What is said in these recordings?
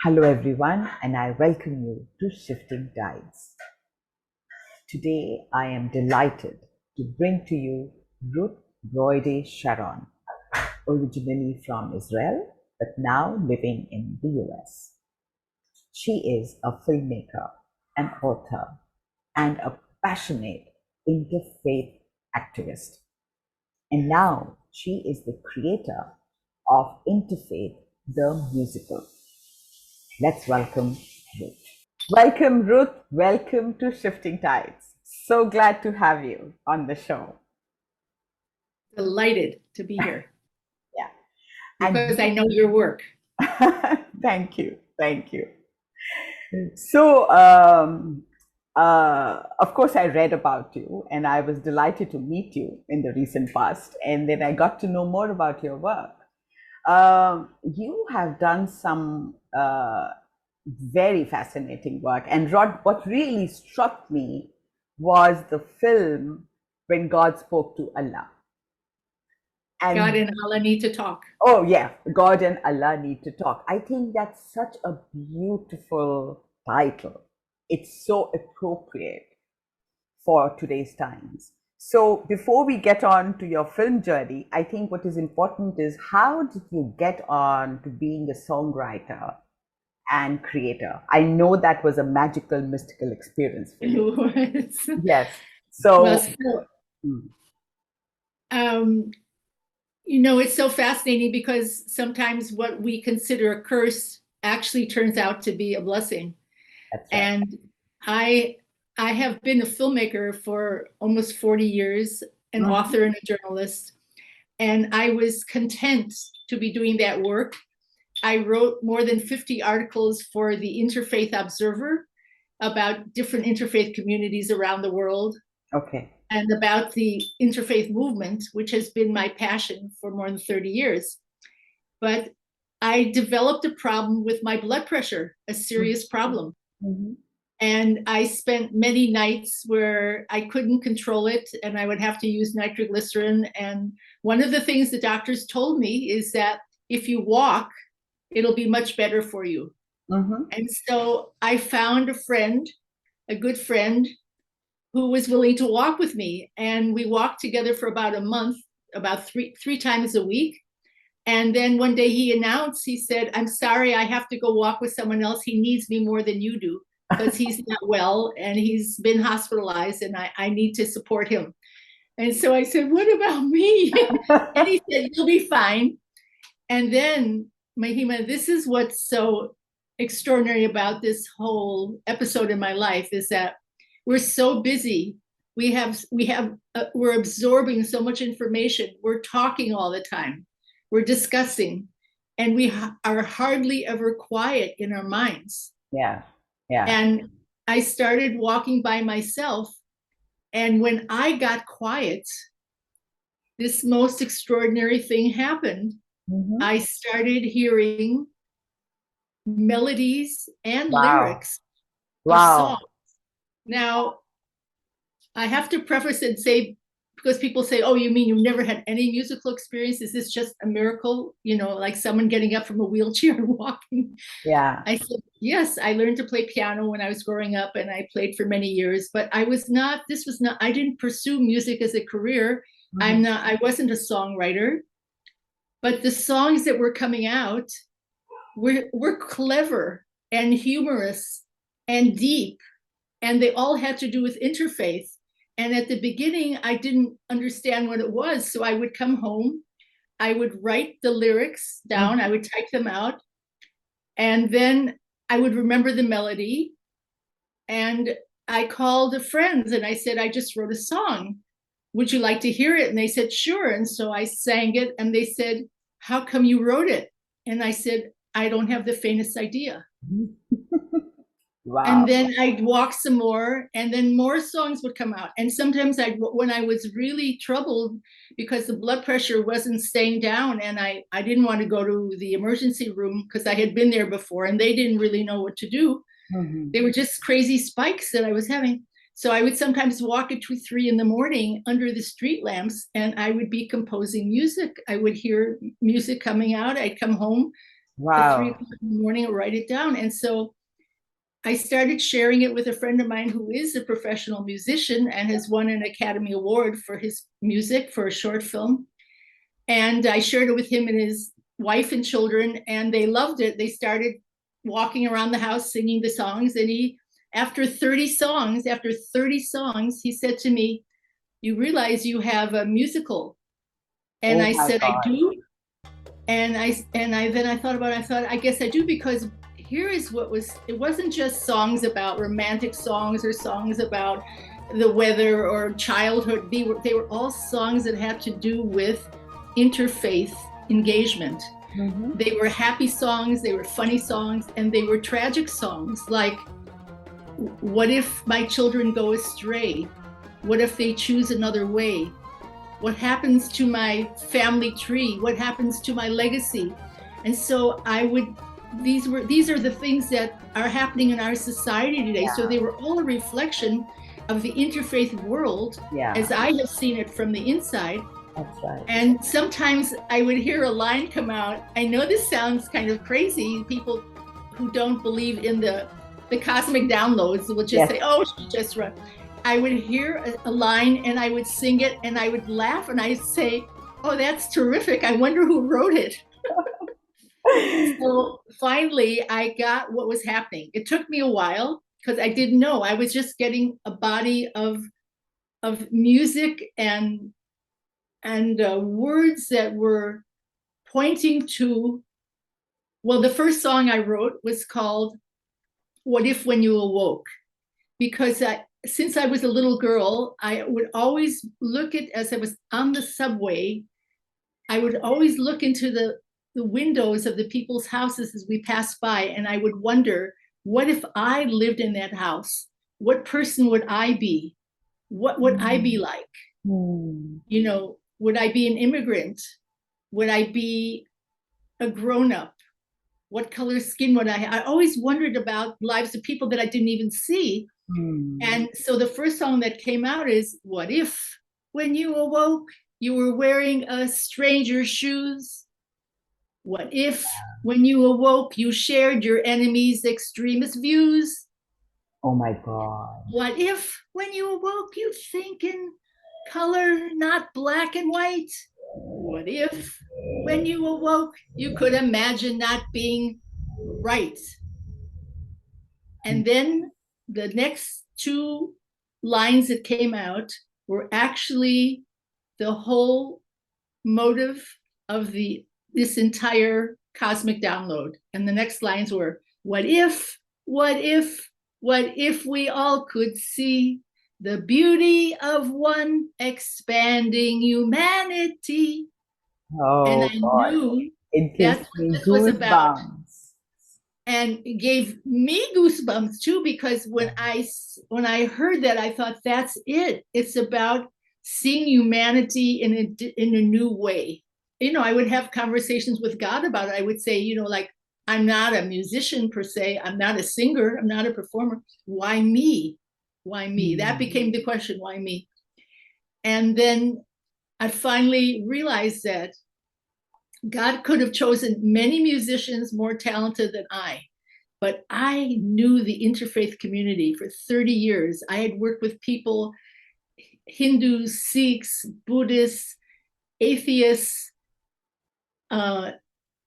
Hello, everyone, and I welcome you to Shifting Tides. Today, I am delighted to bring to you Ruth Broyde Sharone, originally from Israel, but now living in the US. She is a filmmaker, an author, and a passionate interfaith activist. And now she is the creator of Interfaith, the musical. Let's welcome Ruth. Welcome, Ruth. Welcome to Shifting Tides. So glad to have you on the show. Delighted to be here. Yeah. Because I know your work. Thank you. Thank you. So, of course, I read about you and I was delighted to meet you in the recent past. And then I got to know more about your work. You have done some very fascinating work. And what really struck me was the film When God Spoke to Allah. And God and Allah need to talk. Oh, yeah. God and Allah need to talk. I think that's such a beautiful title. It's so appropriate for today's times. So before we get on to your film journey, I think what is important is how did you get on to being a songwriter and creator? I know that was a magical, mystical experience for you. It was. Yes. So, you know, it's so fascinating because sometimes what we consider a curse actually turns out to be a blessing. That's right. And I have been a filmmaker for almost 40 years, an author and a journalist, and I was content to be doing that work. I wrote more than 50 articles for the Interfaith Observer about different interfaith communities around the world. Okay. And about the interfaith movement, which has been my passion for more than 30 years. But I developed a problem with my blood pressure, a serious problem. And I spent many nights where I couldn't control it and I would have to use nitroglycerin. And one of the things the doctors told me is that if you walk, it'll be much better for you. And so I found a friend, a good friend, who was willing to walk with me. And we walked together for about a month, about three times a week. And then one day he announced, he said, "I'm sorry, I have to go walk with someone else. He needs me more than you do because he's not well and he's been hospitalized and I need to support him." And so I said, "What about me?" And he said, "You'll be fine." And then, Mahima, this is what's so extraordinary about this whole episode in my life is that we're so busy. We're absorbing so much information. We're talking all the time. We're discussing, and we are hardly ever quiet in our minds. Yeah. And I started walking by myself. And when I got quiet, this most extraordinary thing happened. I started hearing melodies and lyrics of songs. Now, I have to preface and say, because people say, "Oh, you mean you've never had any musical experience? Is this just a miracle? You know, like someone getting up from a wheelchair and walking?" Yeah. I said, yes, I learned to play piano when I was growing up and I played for many years, but I didn't pursue music as a career. I wasn't a songwriter, but the songs that were coming out were clever and humorous and deep. And they all had to do with interfaith. And at the beginning, I didn't understand what it was. So I would come home, I would write the lyrics down, I would type them out, and then I would remember the melody. And I called friends and I said, "I just wrote a song. Would you like to hear it?" And they said, "Sure." And so I sang it and they said, "How come you wrote it?" And I said, "I don't have the faintest idea." Wow. And then I'd walk some more and then more songs would come out. And sometimes when I was really troubled because the blood pressure wasn't staying down and I didn't want to go to the emergency room because I had been there before and they didn't really know what to do. They were just crazy spikes that I was having. So I would sometimes walk at 2, 3 in the morning under the street lamps and I would be composing music. I would hear music coming out. I'd come home, at 3 Wow. o'clock in the morning and write it down. And so I started sharing it with a friend of mine who is a professional musician and has won an Academy Award for his music for a short film. And I shared it with him and his wife and children, and they loved it. They started walking around the house singing the songs. And after 30 songs, he said to me, "You realize you have a musical?" And Oh I my said, "I God. do." And I thought about it. I thought, I guess I do, because here is what was, it wasn't just songs about romantic songs or songs about the weather or childhood. They were all songs that had to do with interfaith engagement. Mm-hmm. They were happy songs, they were funny songs, and they were tragic songs, like, what if my children go astray? What if they choose another way? What happens to my family tree? What happens to my legacy? And so these are the things that are happening in our society today. Yeah. So they were all a reflection of the interfaith world, Yeah. as I have seen it from the inside. That's right. And sometimes I would hear a line come out. I know this sounds kind of crazy. People who don't believe in the cosmic downloads will just say, "Oh, she just wrote." I would hear a line and I would sing it and I would laugh and I'd say, "Oh, that's terrific. I wonder who wrote it." So finally, I got what was happening. It took me a while because I didn't know. I was just getting a body of music and words that were pointing to. Well, the first song I wrote was called "What If When You Awoke," because since I was a little girl, I would always look at, as I was on the subway, I would always look into the windows of the people's houses as we passed by, and I would wonder, what if I lived in that house? What person would I be? What would I be like? You know, would I be an immigrant? Would I be a grown-up? What color skin would I have? I always wondered about lives of people that I didn't even see. And so the first song that came out is, "What if when you awoke, you were wearing a stranger's shoes? What if when you awoke, you shared your enemy's extremist views? Oh my God. What if when you awoke, you think in color, not black and white? What if when you awoke, you could imagine not being right?" And then the next two lines that came out were actually the whole motive of this entire cosmic download. And the next lines were, "What if, what if, what if we all could see the beauty of one expanding humanity?" And Oh I God. knew It gives that's what me this was about. goosebumps. And it gave me goosebumps too, because when I heard that, I thought, that's it. It's about seeing humanity in a new way. You know, I would have conversations with God about it. I would say, you know, like, I'm not a musician per se. I'm not a singer. I'm not a performer. Why me? Why me? That became the question. Why me? And then I finally realized that God could have chosen many musicians more talented than I. But I knew the interfaith community for 30 years. I had worked with people, Hindus, Sikhs, Buddhists, atheists,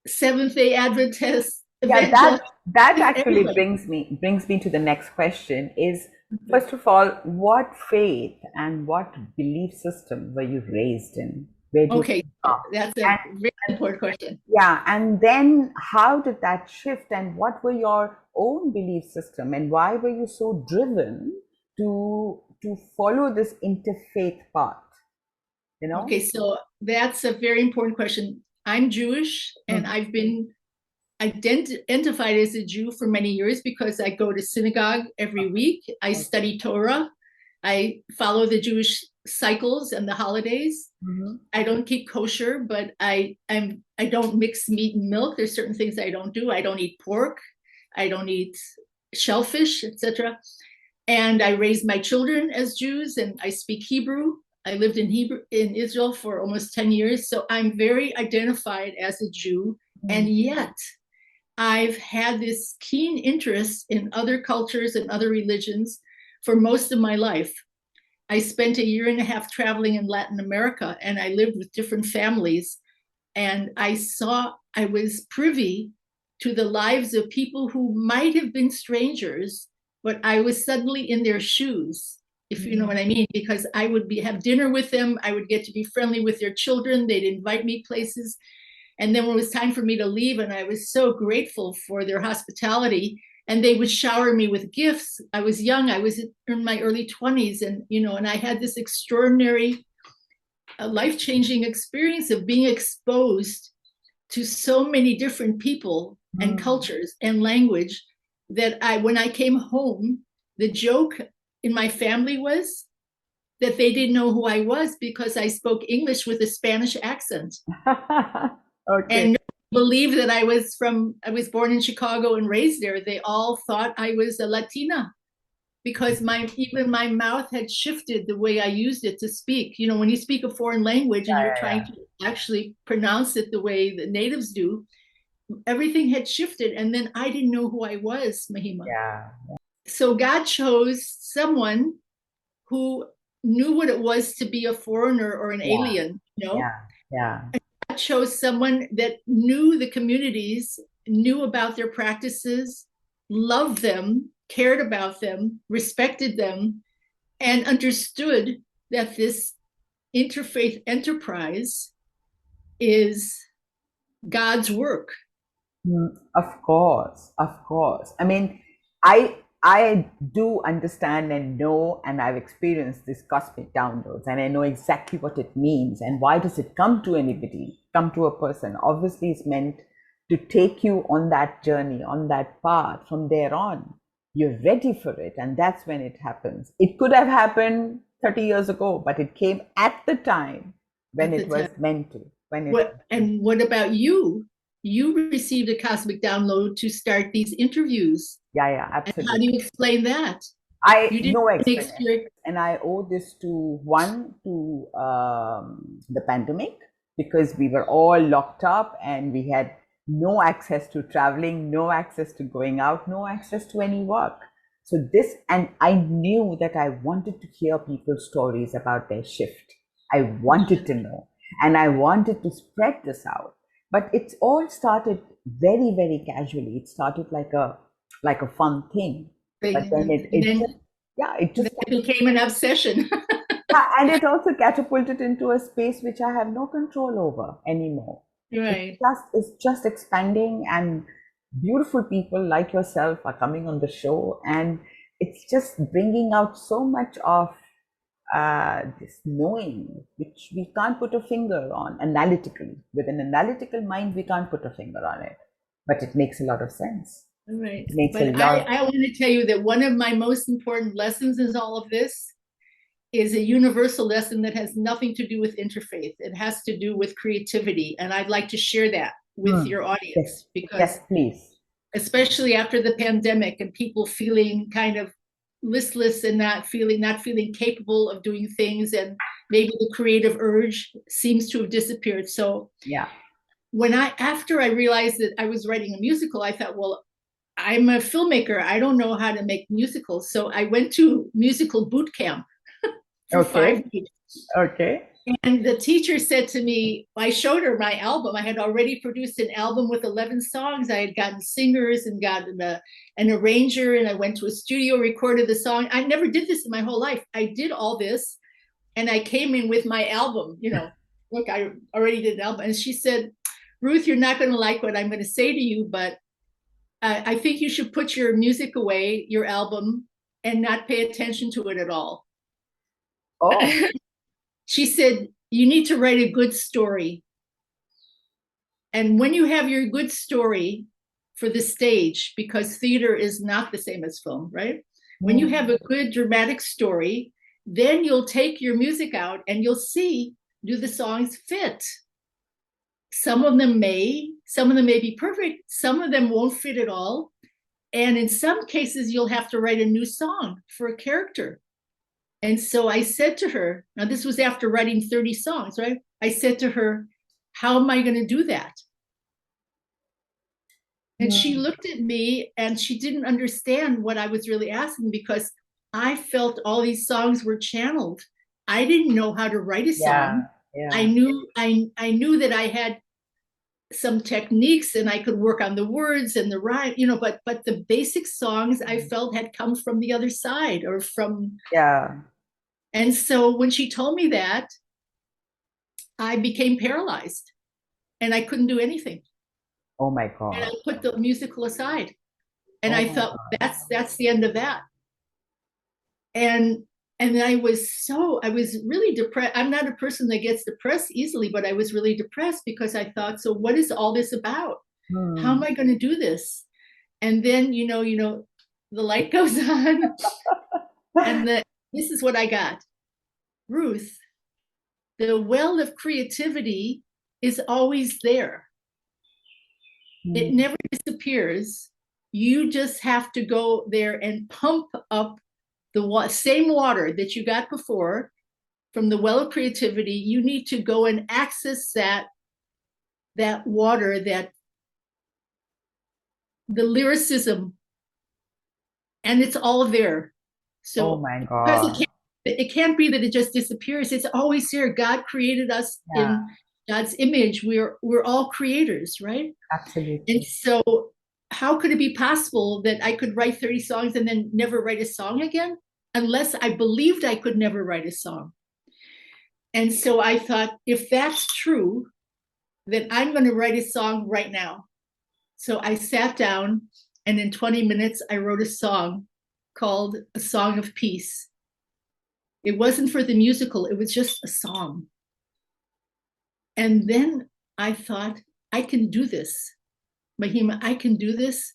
Seventh-day Adventists, Yeah, evangelists, that actually everybody. brings me to the next question is, first of all, what faith and what belief system were you raised in? Where do you Okay, come so from? that's a very important question. Yeah, and then how did that shift, and what were your own belief system, and why were you so driven to follow this interfaith path? You know? Okay, so that's a very important question. I'm Jewish, and I've been identified as a Jew for many years because I go to synagogue every week. I study Torah. I follow the Jewish cycles and the holidays. I don't keep kosher, but I don't mix meat and milk. There's certain things I don't do. I don't eat pork. I don't eat shellfish, etc. And I raised my children as Jews, and I speak Hebrew. I lived in Israel for almost 10 years, so I'm very identified as a Jew. And yet, I've had this keen interest in other cultures and other religions for most of my life. I spent a year and a half traveling in Latin America, and I lived with different families. And I was privy to the lives of people who might have been strangers, but I was suddenly in their shoes, if you know what I mean, because I would have dinner with them. I would get to be friendly with their children. They'd invite me places. And then when it was time for me to leave, and I was so grateful for their hospitality, and they would shower me with gifts. I was young, I was in my early 20s, and I had this extraordinary, life-changing experience of being exposed to so many different people and cultures and language that when I came home, the joke in my family was that they didn't know who I was because I spoke English with a Spanish accent. Okay. And believed that I was born in Chicago and raised there. They all thought I was a Latina because even my mouth had shifted the way I used it to speak. You know, when you speak a foreign language and you're trying to actually pronounce it the way the natives do, everything had shifted. And then I didn't know who I was, Mahima. Yeah. So God chose someone who knew what it was to be a foreigner or an alien, you know? Yeah. God chose someone that knew the communities, knew about their practices, loved them, cared about them, respected them, and understood that this interfaith enterprise is God's work. Of course, of course. I mean, I do understand and know, and I've experienced this cosmic downloads, and I know exactly what it means and why does it come to anybody, come to a person. Obviously, it's meant to take you on that journey, on that path. From there on, you're ready for it, and that's when it happens. It could have happened 30 years ago, but it came at the time when it was meant to. And what about you? You received a cosmic download to start these interviews. Yeah, absolutely. And how do you explain that? I no experience, and I owe this to the pandemic, because we were all locked up and we had no access to traveling, no access to going out, no access to any work. So and I knew that I wanted to hear people's stories about their shift. I wanted to know, and I wanted to spread this out. But it's all started very, very casually. It started like a fun thing. But then it just became an obsession. And it also catapulted into a space which I have no control over anymore. Right. It's just expanding, and beautiful people like yourself are coming on the show, and it's just bringing out so much of this knowing, which we can't put a finger on analytically. With an analytical mind, we can't put a finger on it, but it makes a lot of sense. Right. But I want to tell you that one of my most important lessons in all of this is a universal lesson that has nothing to do with interfaith. It has to do with creativity. And I'd like to share that with your audience, because yes, please. Especially after the pandemic and people feeling kind of listless and not feeling capable of doing things, and maybe the creative urge seems to have disappeared. So after I realized that I was writing a musical, I thought, well, I'm a filmmaker. I don't know how to make musicals. So I went to musical boot camp for 5 weeks. Okay. And the teacher said to me, I showed her my album. I had already produced an album with 11 songs. I had gotten singers and gotten an arranger, and I went to a studio, recorded the song. I never did this in my whole life. I did all this, and I came in with my album, look, I already did an album. And she said, Ruth, you're not going to like what I'm going to say to you, but I think you should put your music away, your album, and not pay attention to it at all. Oh. She said, you need to write a good story. And when you have your good story for the stage, because theater is not the same as film, right? When you have a good dramatic story, then you'll take your music out and you'll see, do the songs fit? Some of them may be perfect. Some of them won't fit at all. And in some cases, you'll have to write a new song for a character. And so I said to her, now this was after writing 30 songs, right? I said to her, how am I going to do that? And she looked at me and she didn't understand what I was really asking, because I felt all these songs were channeled. I didn't know how to write a song. Yeah. I knew that I had some techniques and I could work on the words and the rhyme, but the basic songs I felt had come from the other side, or from. Yeah. And so when she told me that, I became paralyzed and I couldn't do anything. Oh my And I God. put the musical aside. And Oh I my thought, God. that's the end of that. And I was really depressed. I'm not a person that gets depressed easily, but I was really depressed because I thought, so what is all this about? How am I going to do this? And then, the light goes on and this is what I got. Ruth, the well of creativity is always there. It never disappears. You just have to go there and pump up the same water that you got before from the well of creativity. You need to go and access that water, that the lyricism, and it's all there. Oh So my because God. it can't be that it just disappears. It's always here. God created us Yeah, in God's image. We're all creators, right? And absolutely. so how could it be possible that I could write 30 songs and then never write a song again, unless I believed I could never write a song? And so I thought, if that's true, then I'm going to write a song right now. So I sat down, and in 20 minutes, I wrote a song called A Song of Peace. It wasn't for the musical, it was just a song. And then I thought, I can do this. Mahima, I can do this.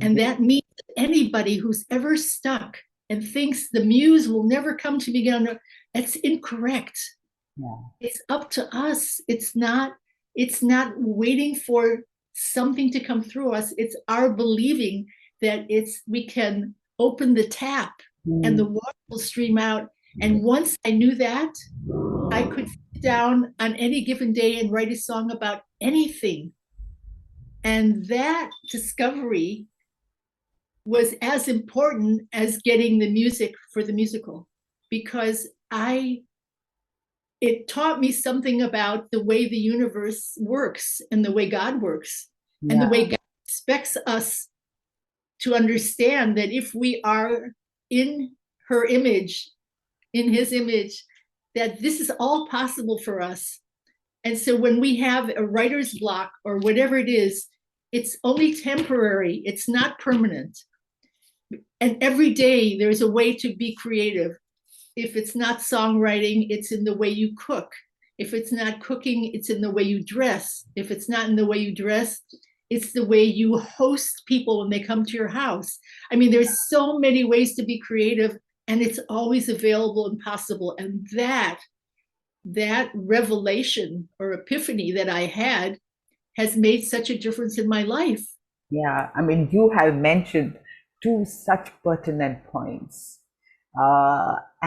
And that means anybody who's ever stuck and thinks the muse will never come to me again, that's incorrect. Yeah. It's up to us. It's not waiting for something to come through us. It's our believing that we can open the tap and the water will stream out. And once I knew that, I could sit down on any given day and write a song about anything. And that discovery was as important as getting the music for the musical, because it taught me something about the way the universe works and the way God works, and the way God expects us to understand that if we are in her image, in his image, that this is all possible for us. And so when we have a writer's block or whatever it is, it's only temporary, it's not permanent. And every day there's a way to be creative. If it's not songwriting, it's in the way you cook. If it's not cooking, it's in the way you dress. If it's not in the way you dress, it's the way you host people when they come to your house. I mean, there's so many ways to be creative, and it's always available and possible. And that revelation or epiphany that I had has made such a difference in my life. Yeah, I mean, you have mentioned two such pertinent points.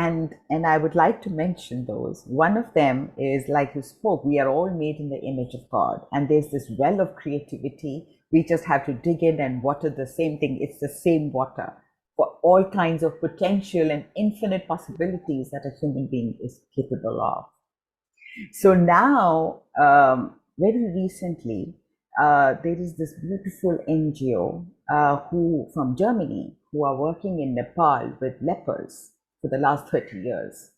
And I would like to mention those. One of them is, like you spoke, we are all made in the image of God, and there's this well of creativity. We just have to dig in and water the same thing. It's the same water for all kinds of potential and infinite possibilities that a human being is capable of. So now, very recently, there is this beautiful NGO from Germany who are working in Nepal with lepers for the last 30 years.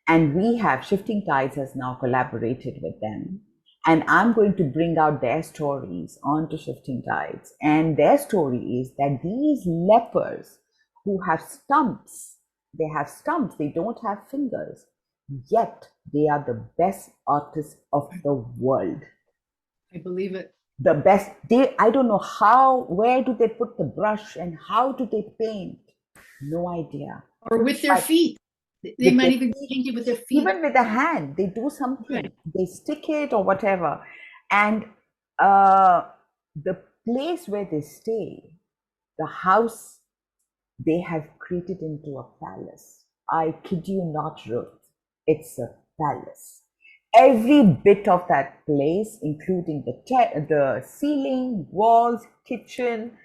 And we have, Shifting Tides has now collaborated with them. And I'm going to bring out their stories onto Shifting Tides. And their story is that these lepers who have stumps, they don't have fingers, yet they are the best artists of the world. I believe it. The best. I don't know where do they put the brush and how do they paint? No idea. Or with their feet. They might even paint it with their feet. Even with a hand, they do something. Right. They stick it or whatever. And the place where they stay, the house, they have created into a palace. I kid you not, Ruth. It's a palace. Every bit of that place, including the ceiling, walls, kitchen,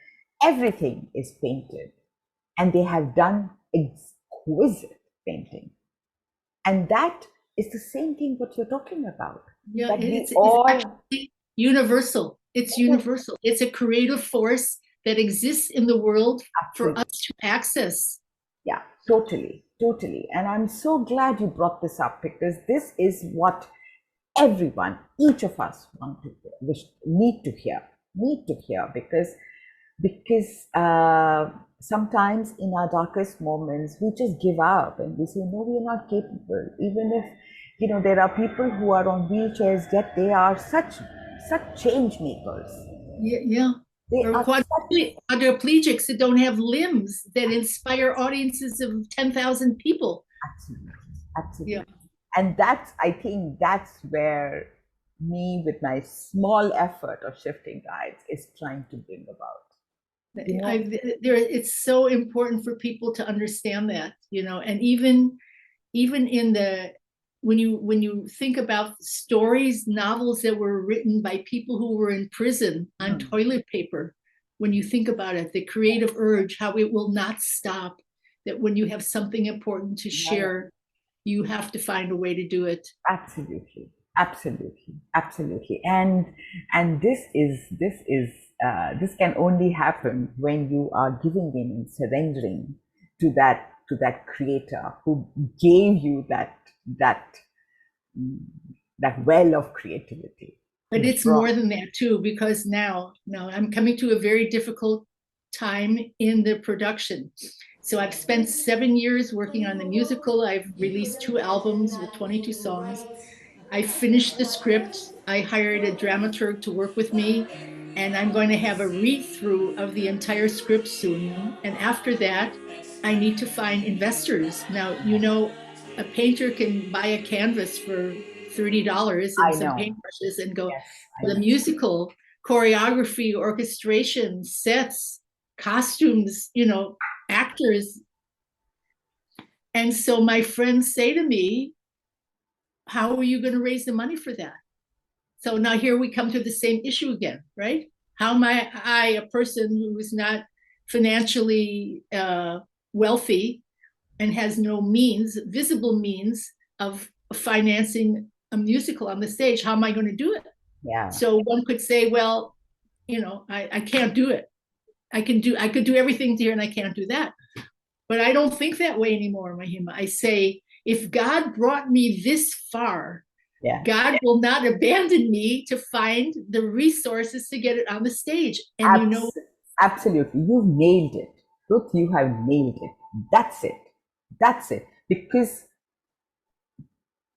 everything is painted. And they have done exquisite painting. And that is the same thing what you're talking about. Yeah, That we it's all, actually universal. It's universal. It's a creative force that exists in the world for us to access. Yeah, totally, totally. And I'm so glad you brought this up, because this is what everyone, each of us need to hear, because sometimes in our darkest moments we just give up and we say, no, we are not capable. Even if, there are people who are on wheelchairs, yet they are such change makers. Yeah. They Or are quadriplegics that don't have limbs, that inspire audiences of 10,000 people. Absolutely. Yeah. And I think that's where me, with my small effort of shifting guides, is trying to bring about. It's so important for people to understand that, and even in when you think about stories, novels that were written by people who were in prison on toilet paper, when you think about it, the creative urge, how it will not stop, that when you have something important to share, you have to find a way to do it. Absolutely. And this can only happen when you are giving in and surrendering to that creator who gave you that well of creativity. But it's more than that too, because now I'm coming to a very difficult time in the production. So I've spent 7 years working on the musical. I've released 2 albums with 22 songs. I finished the script. I hired a dramaturg to work with me, and I'm going to have a read-through of the entire script soon. And after that, I need to find investors. Now, a painter can buy a canvas for $30 and some paintbrushes and go. The musical, choreography, orchestration, sets, costumes, actors. And so my friends say to me, how are you going to raise the money for that? So now here we come to the same issue again, right? How am I, a person who is not financially wealthy and has no visible means of financing a musical on the stage, how am I going to do it? Yeah. So one could say, well, I can't do it. I could do everything here and I can't do that. But I don't think that way anymore, Mahima. I say, if God brought me this far, God will not abandon me to find the resources to get it on the stage. And absolutely, you've nailed it. Ruth, you have nailed it. That's it.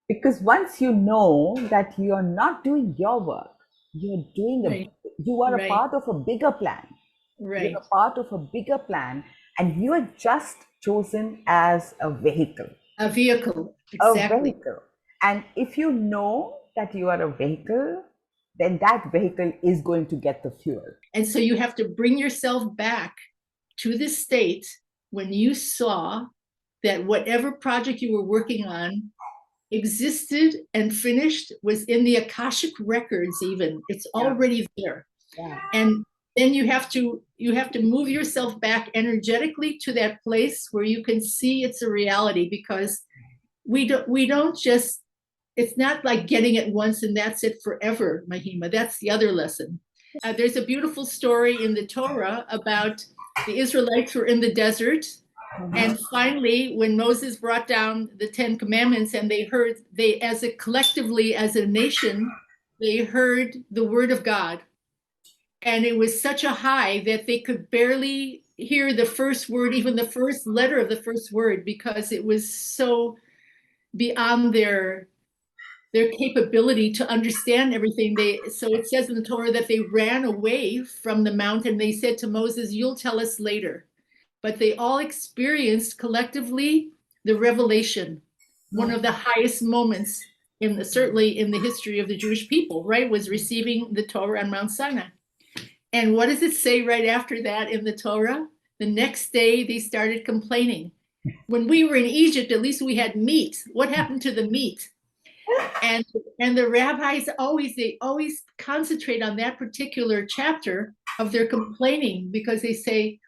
Because once you know that you're not doing your work, you are a part of a bigger plan. Right. You're a part of a bigger plan, and you are just chosen as a vehicle. A vehicle, exactly. A vehicle. And if you know that you are a vehicle, then that vehicle is going to get the fuel. And so you have to bring yourself back to the state when you saw that whatever project you were working on existed and finished, was in the Akashic records even. It's already there. Yeah. And then you have to move yourself back energetically to that place where you can see it's a reality, because we don't just, it's not like getting it once and that's it forever, Mahima. That's the other lesson. There's a beautiful story in the Torah about the Israelites were in the desert. And finally, when Moses brought down the 10 commandments and collectively as a nation, they heard the word of God. And it was such a high that they could barely hear the first word, even the first letter of the first word, because it was so beyond their capability to understand everything. So it says in the Torah that they ran away from the mountain. They said to Moses, "You'll tell us later." But they all experienced collectively the revelation. One of the highest moments certainly in the history of the Jewish people, right, was receiving the Torah on Mount Sinai. And what does it say right after that in the Torah? The next day they started complaining. When we were in Egypt, at least we had meat. What happened to the meat? And the rabbis they always concentrate on that particular chapter of their complaining, because they say,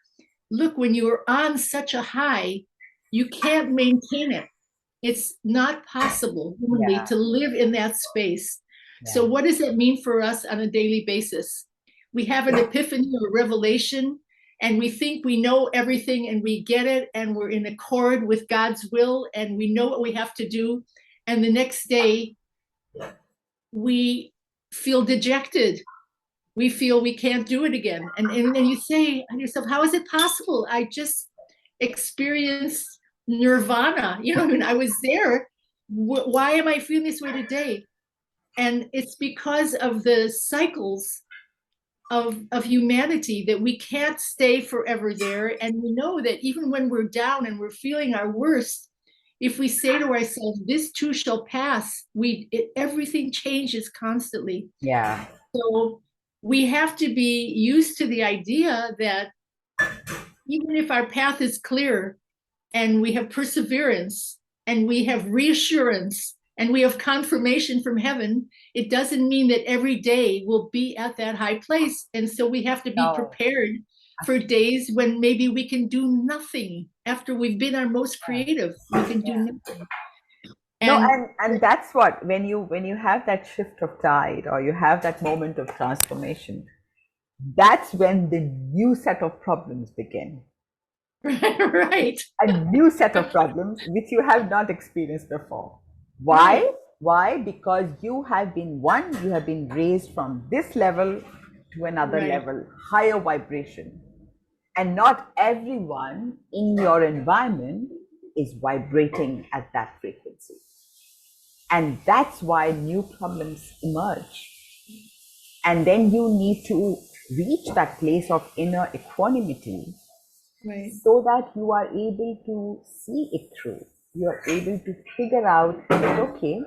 look, when you're on such a high, you can't maintain it. It's not possible humanly Yeah. to live in that space. So Yeah. what does that mean for us on a daily basis? We have an epiphany or revelation, and we think we know everything, and we get it, and we're in accord with God's will, and we know what we have to do. And the next day, we feel dejected. We feel we can't do it again. And then you say to yourself, how is it possible? I just experienced nirvana. And I was there. Why am I feeling this way today? And it's because of the cycles of humanity, that we can't stay forever there. And we know that even when we're down and we're feeling our worst, if we say to ourselves, this too shall pass, everything changes constantly. Yeah. So we have to be used to the idea that even if our path is clear, and we have perseverance, and we have reassurance, and we have confirmation from heaven, it doesn't mean that every day will be at that high place. And so we have to be prepared for days when maybe we can do nothing. After we've been our most creative, we can do nothing. And that's what, when you have that shift of tide, or you have that moment of transformation, that's when the new set of problems begin. Right. A new set of problems which you have not experienced before. Why? Right. Why? Because you have been raised from this level to another level, higher vibration. And not everyone in your environment is vibrating at that frequency. And that's why new problems emerge. And then you need to reach that place of inner equanimity, so that you are able to see it through. You are able to figure out that, okay,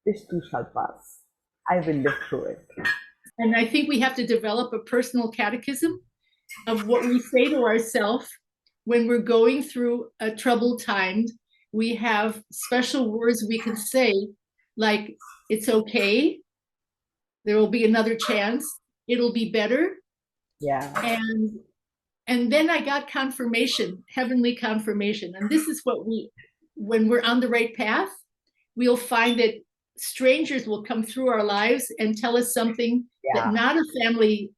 this too shall pass. I will live through it. And I think we have to develop a personal catechism of what we say to ourselves when we're going through a troubled time. We have special words we can say, like, it's okay, there will be another chance, it'll be better. Yeah. And then I got confirmation, heavenly confirmation. And this is what when we're on the right path, we'll find that strangers will come through our lives and tell us something that not a family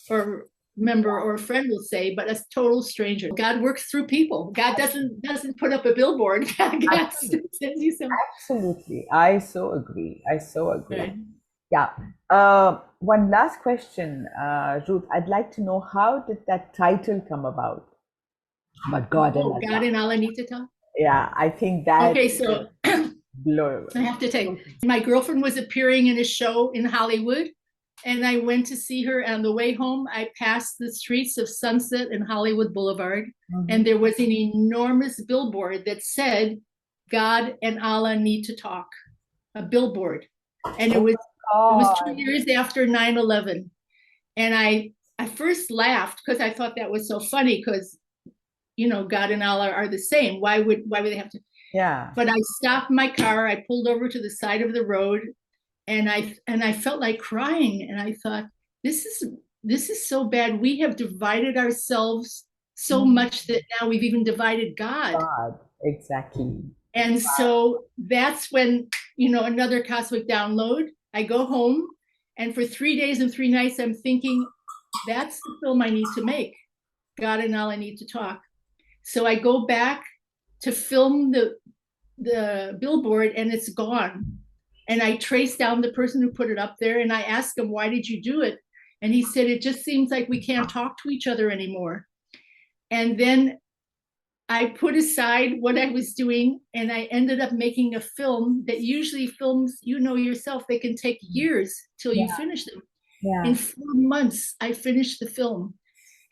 or member or a friend will say, but a total stranger. God works through people. God doesn't put up a billboard. God sends you some. Absolutely. I so agree. Right. Yeah. One last question, Ruth. I'd like to know, how did that title come about? But God and Allah. God and Allah need to talk? Yeah, I think that. Okay, so I have to tell you, my girlfriend was appearing in a show in Hollywood, and I went to see her. On the way home, I passed the streets of Sunset and Hollywood Boulevard, and there was an enormous billboard that said, God and Allah need to talk. A billboard. And it was 2 years after 9/11. And I first laughed because I thought that was so funny, because God and Allah are the same. Why would they have to? Yeah. But I stopped my car, I pulled over to the side of the road, and I felt like crying. And I thought, this is so bad. We have divided ourselves so much that now we've even divided God. Exactly. And so that's when, another cosmic download. I go home, and for 3 days and 3 nights, I'm thinking, that's the film I need to make. God and Allah need to talk. So I go back to film the billboard, and it's gone. And I trace down the person who put it up there, and I ask him, why did you do it? And he said, it just seems like we can't talk to each other anymore. And then I put aside what I was doing, and I ended up making a film that usually films, yourself, they can take years till you finish them. Yeah. In 4 months, I finished the film.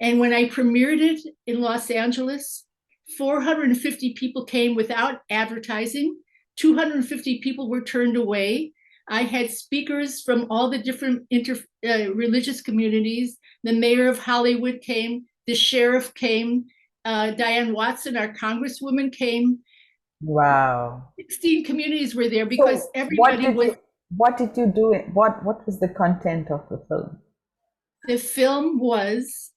And when I premiered it in Los Angeles, 450 people came without advertising. 250 people were turned away. I had speakers from all the different religious communities. The mayor of Hollywood came, the sheriff came, Diane Watson, our congresswoman, came. Wow. 16 communities were there because So everybody was. what did you do? What was the content of the film? The film was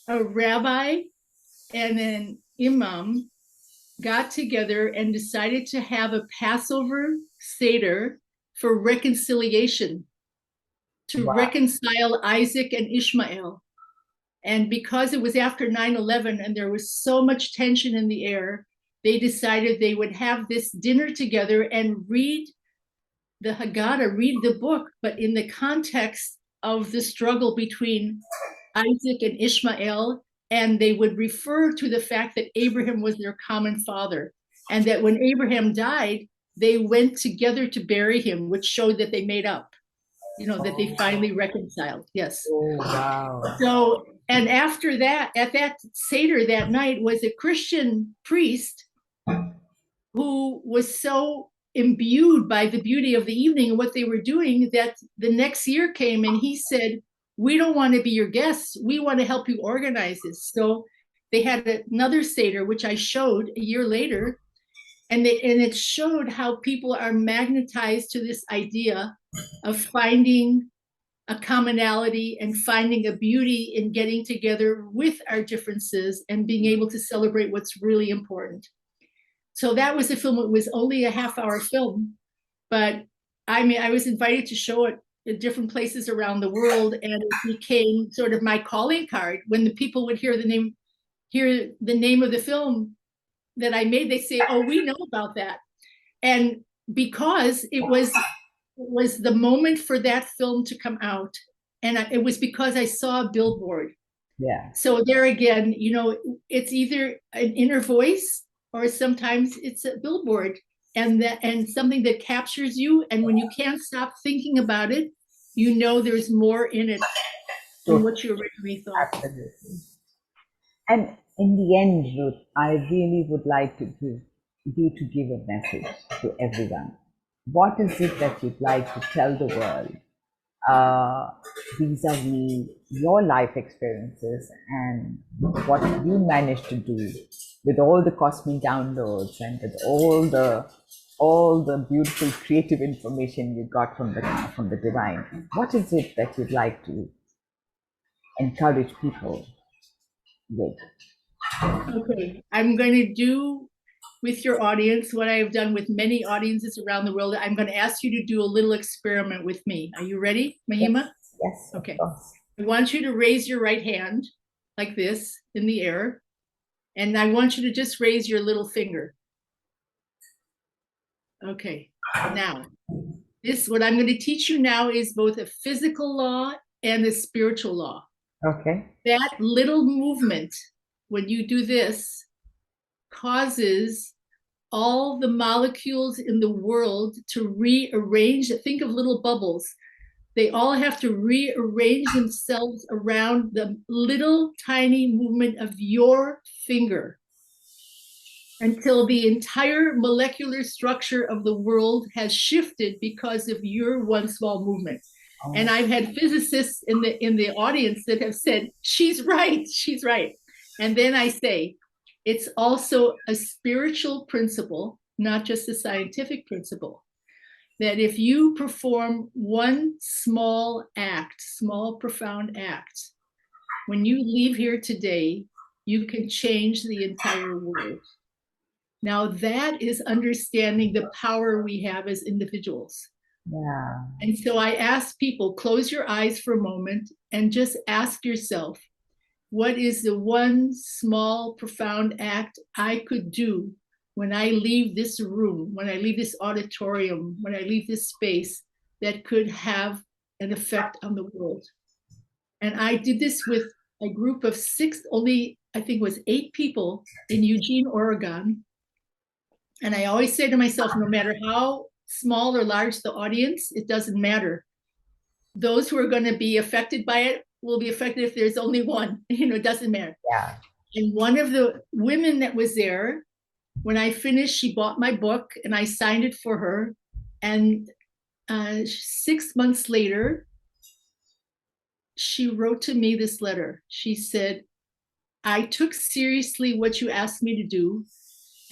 a rabbi and an imam got together and decided to have a Passover Seder for reconciliation, to Wow. reconcile Isaac and Ishmael. And because it was after 9/11 and there was so much tension in the air, they decided they would have this dinner together and read the Haggadah, read the book, but in the context of the struggle between Isaac and Ishmael. And they would refer to the fact that Abraham was their common father. And that when Abraham died, they went together to bury him, which showed that they made up, that they finally reconciled. Yes. Oh, wow. So, and after that, at that Seder that night was a Christian priest who was so imbued by the beauty of the evening and what they were doing that the next year came and he said, we don't want to be your guests. We want to help you organize this. So they had another Seder, which I showed a year later. And it showed how people are magnetized to this idea of finding a commonality and finding a beauty in getting together with our differences and being able to celebrate what's really important. So that was a film. It was only a half-hour film, but I was invited to show it at different places around the world, and it became sort of my calling card. When the people would hear the name of the film that I made, they say, "Oh, we know about that," and because it was the moment for that film to come out, and it was because I saw a billboard. Yeah. So there again, it's either an inner voice or sometimes it's a billboard and something that captures you. And when you can't stop thinking about it, there's more in it than what you originally thought. Absolutely. And in the end, Ruth, I really would like to give a message to everyone. What is it that you'd like to tell the world vis-a-vis your life experiences and what you managed to do with all the cosmic downloads and with all the beautiful creative information you got from the divine? What is it that you'd like to encourage people with? Okay, I'm going to do with your audience what I have done with many audiences around the world. I'm going to ask you to do a little experiment with me. Are you ready, Mahima? Yes. Okay. I want you to raise your right hand like this in the air. And I want you to just raise your little finger. Okay. Now, what I'm going to teach you now is both a physical law and a spiritual law. Okay. That little movement, when you do this, causes all the molecules in the world to rearrange. Think of little bubbles. They all have to rearrange themselves around the little tiny movement of your finger until the entire molecular structure of the world has shifted because of your one small movement. Oh. And I've had physicists in the audience that have said, she's right. And then I say, it's also a spiritual principle, not just a scientific principle, that if you perform one small profound act, when you leave here today, you can change the entire world. Now that is understanding the power we have as individuals. Yeah. And so I ask people, close your eyes for a moment and just ask yourself, what is the one small, profound act I could do when I leave this room, when I leave this auditorium, when I leave this space that could have an effect on the world? And I did this with a group of I think it was 8 people in Eugene, Oregon. And I always say to myself, no matter how small or large the audience, it doesn't matter. Those who are going to be affected by it will be affected if there's only one. It doesn't matter. Yeah. And one of the women that was there, when I finished, she bought my book and I signed it for her. And 6 months later, she wrote to me this letter. She said, I took seriously what you asked me to do.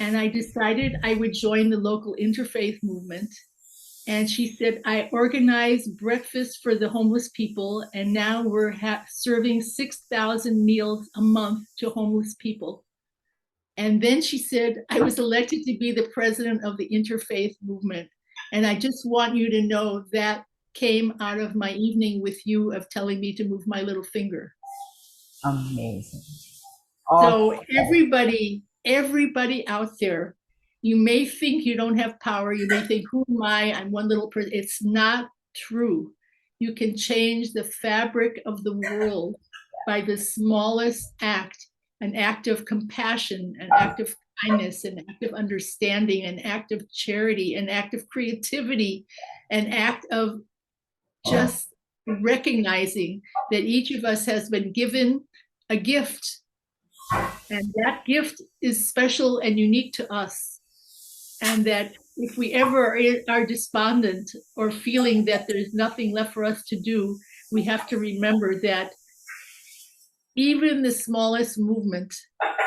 And I decided I would join the local interfaith movement. And she said, I organize breakfast for the homeless people, and now we're serving 6,000 meals a month to homeless people. And then she said, I was elected to be the president of the interfaith movement. And I just want you to know that came out of my evening with you of telling me to move my little finger. Amazing. So everybody out there, you may think you don't have power. You may think, who am I? I'm one little person. It's not true. You can change the fabric of the world by the smallest act, an act of compassion, an act of kindness, an act of understanding, an act of charity, an act of creativity, an act of just recognizing that each of us has been given a gift, and that gift is special and unique to us. And that if we ever are despondent or feeling that there's nothing left for us to do, we have to remember that even the smallest movement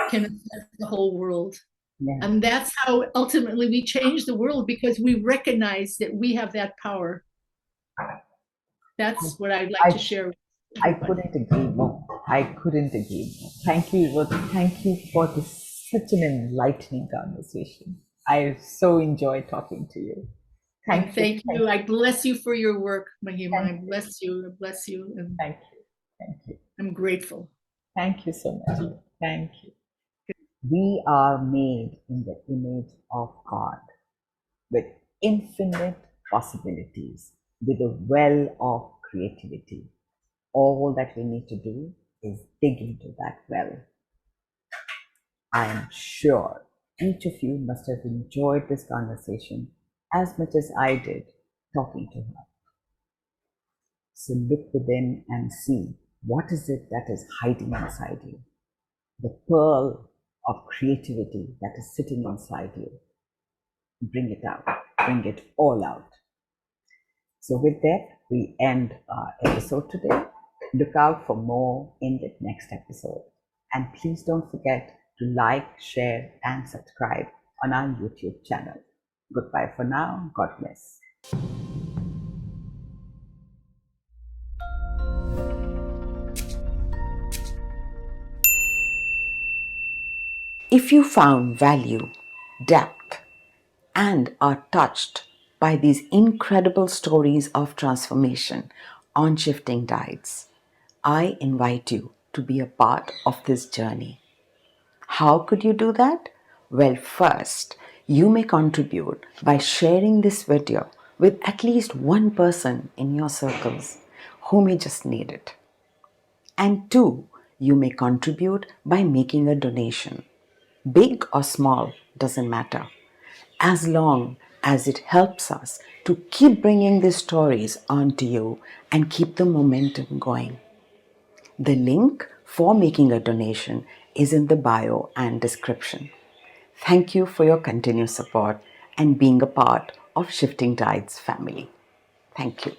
can affect the whole world. Yeah. And that's how ultimately we change the world, because we recognize that we have that power. That's what I'd like to share with everybody. I couldn't agree more. I couldn't agree more. Thank you, Ruth. Thank you for this, such an enlightening conversation. I so enjoyed talking to you. Thank you. I bless you for your work, Mahima. I bless you. I bless you. And thank you. Thank you. I'm grateful. Thank you so much. Thank you. We are made in the image of God with infinite possibilities, with a well of creativity. All that we need to do is dig into that well. I am sure each of you must have enjoyed this conversation as much as I did talking to her. So look within and see what is it that is hiding inside you. The pearl of creativity that is sitting inside you. Bring it out, bring it all out. So with that, we end our episode today. Look out for more in the next episode. And please don't forget to like, share, and subscribe on our YouTube channel. Goodbye for now. God bless. If you found value, depth, and are touched by these incredible stories of transformation on Shifting Tides, I invite you to be a part of this journey. How could you do that? Well, first, you may contribute by sharing this video with at least one person in your circles who may just need it. And two, you may contribute by making a donation. Big or small, doesn't matter. As long as it helps us to keep bringing these stories onto you and keep the momentum going. The link for making a donation is in the bio and description. Thank you for your continued support and being a part of Shifting Tides family. Thank you.